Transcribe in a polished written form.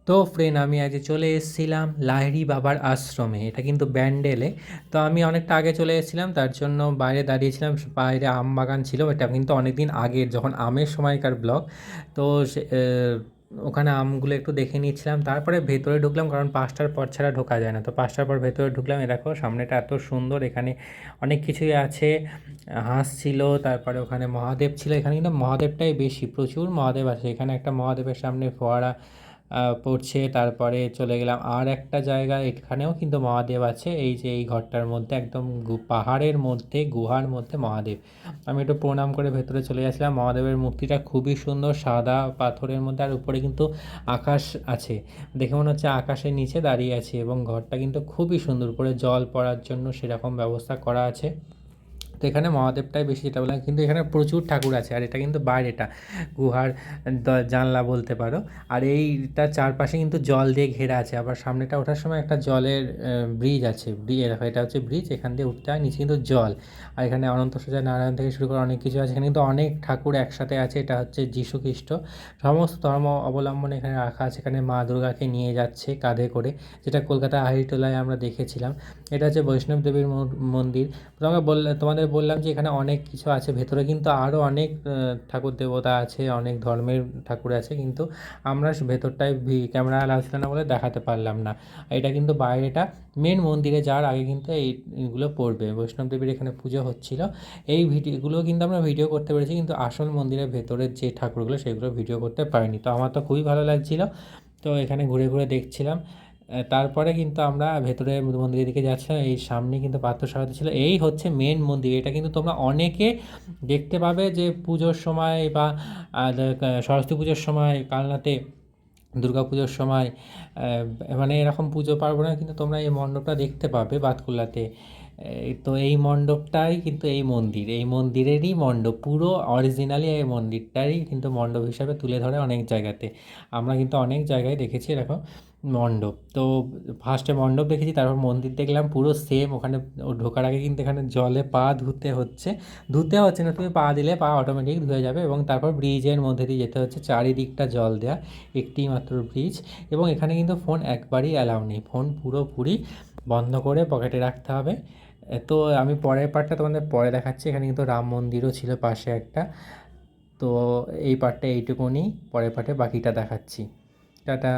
তো ফ্রেন্ড, আমি আজ চলে এসেছিলাম লাহিড়ী বাবার আশ্রমে। এটা কিন্তু ব্যান্ডেলে। তো আমি অনেকটা আগে চলে এসেছিলাম, তার জন্য বাইরে দাঁড়িয়েছিলাম। বাইরে আম বাগান ছিল, এটা কিন্তু অনেক দিন আগের, যখন আমের সময়কার ব্লগ। তো ওখানে আমগুলো একটু দেখে নিচ্ছিলাম, তারপরে ভেতরে ঢুকলাম, কারণ 5টার পর ছাড়া ঢোকা যায় না। তো 5টার পর ভেতরে ঢুকলাম। এ দেখো সামনেটা এত সুন্দর, এখানে অনেক কিছুই আছে। হাঁস ছিল, তারপরে ওখানে মহাদেব ছিল। এখানে কিন্তু মহাদেবটাই বেশি, প্রচুর মহাদেব আছে। এখানে একটা মহাদেবের সামনে ফোয়ারা পড়ছে। তারপরে চলে গেলাম আর একটা জায়গায়, এখানেও কিন্তু মহাদেব আছে। এই যে এই ঘরটার মধ্যে একদম পাহাড়ের মধ্যে, গুহার মধ্যে মহাদেব। আমি একটু প্রণাম করে ভেতরে চলে গেছিলাম। মহাদেবের মূর্তিটা খুবই সুন্দর, সাদা পাথরের মধ্যে, আর উপরে কিন্তু আকাশ আছে। দেখে মনে হচ্ছে আকাশের নিচে দাঁড়িয়ে আছে, এবং ঘরটা কিন্তু খুবই সুন্দর, উপরে জল পড়ার জন্য সেরকম ব্যবস্থা করা আছে। তো এখানে মহাদেবটাই বেশি, যেটা বললাম। কিন্তু এখানে প্রচুর ঠাকুর আছে, আর এটা কিন্তু বাইরেটা গুহার জানলা বলতে পারো। আর এইটা চারপাশে কিন্তু জল দিয়ে ঘেরা আছে। আবার সামনেটা ওঠার সময় একটা জলের ব্রিজ আছে। দেখো, এটা হচ্ছে ব্রিজ, এখান দিয়ে উঠতে হয়, নিচে কিন্তু জল। আর এখানে অনন্ত সূর্য নারায়ণ থেকে শুরু করে অনেক কিছু আছে। এখানে কিন্তু অনেক ঠাকুর একসাথে আছে। এটা হচ্ছে যীশু খ্রিস্ট। সমস্ত ধর্ম অবলম্বনে এখানে রাখা আছে। এখানে মা দুর্গাকে নিয়ে যাচ্ছে কাঁধে করে, যেটা কলকাতা আহিরীটোলায় আমরা দেখেছিলাম। এটা হচ্ছে বৈষ্ণব দেবীর মন্দির। তোমাদের বললাম যে এখানে অনেক কিছু আছে। ভেতরে কিন্তু আরও অনেক ঠাকুর দেবতা আছে, অনেক ধর্মের ঠাকুর আছে, কিন্তু আমরা ভেতরটায় ক্যামেরা অ্যালাউ ছিল না বলে দেখাতে পারলাম না। এটা কিন্তু বাইরেটা। মেন মন্দিরে যাওয়ার আগে কিন্তু এইগুলো পড়বে। বৈষ্ণব দেবীর এখানে পুজো হচ্ছিল। এই ভিডিওগুলো কিন্তু আমরা ভিডিও করতে পেরেছি, কিন্তু আসল মন্দিরের ভেতরের যে ঠাকুরগুলো সেগুলো ভিডিও করতে পারিনি। তো আমার তো খুবই ভালো লাগছিল। তো এখানে ঘুরে ঘুরে দেখছিলাম। তারপরে কিন্তু আমরা ভেতরে মন্দিরের দিকে যাচ্ছিলাম। এই সামনে কিন্তু পার্থসারথী ছিল। এই হচ্ছে মেন মন্দির। এটা কিন্তু তোমরা অনেকে দেখতে পাবে যে পুজোর সময় বা সরস্বতী পুজোর সময়, কালনাতে দুর্গা পুজোর সময়, মানে এরকম পুজো পার্বণে কিন্তু তোমরা এই মণ্ডপটা দেখতে পাবে বাতকুল্লাতে। তো এই মণ্ডপটাই কিন্তু এই মন্দির, এই মন্দিরেরই মণ্ডপ, পুরো অরিজিনালি এই মন্দিরটারই কিন্তু মণ্ডপ হিসাবে তুলে ধরে অনেক জায়গাতে। আমরা কিন্তু অনেক জায়গায় দেখেছি এরকম মণ্ডপ। তো ফার্স্টে মণ্ডপ দেখেছি, তারপর মন্দির দেখলাম পুরো সেম। ওখানে ঢোকার আগে কিন্তু এখানে জলে পা ধুতে হচ্ছে না, তুমি পা দিলে পা অটোমেটিক ধুয়ে যাবে। এবং তারপর ব্রিজের মধ্যে দিয়ে যেতে হচ্ছে, চারিদিকটা জল দেওয়া, একটি মাত্র ব্রিজ। এবং এখানে কিন্তু ফোন একবারই অ্যালাউ নেই, ফোন পুরোপুরি বন্ধ করে পকেটে রাখতে হবে। তো আমি পরের পার্টটা তোমাদের পরে দেখাচ্ছি। এখানে কিন্তু রাম মন্দিরও ছিল পাশে একটা। তো এই পার্টটা এইটুকুনি, পরের পার্টে বাকিটা দেখাচ্ছি। টাটা।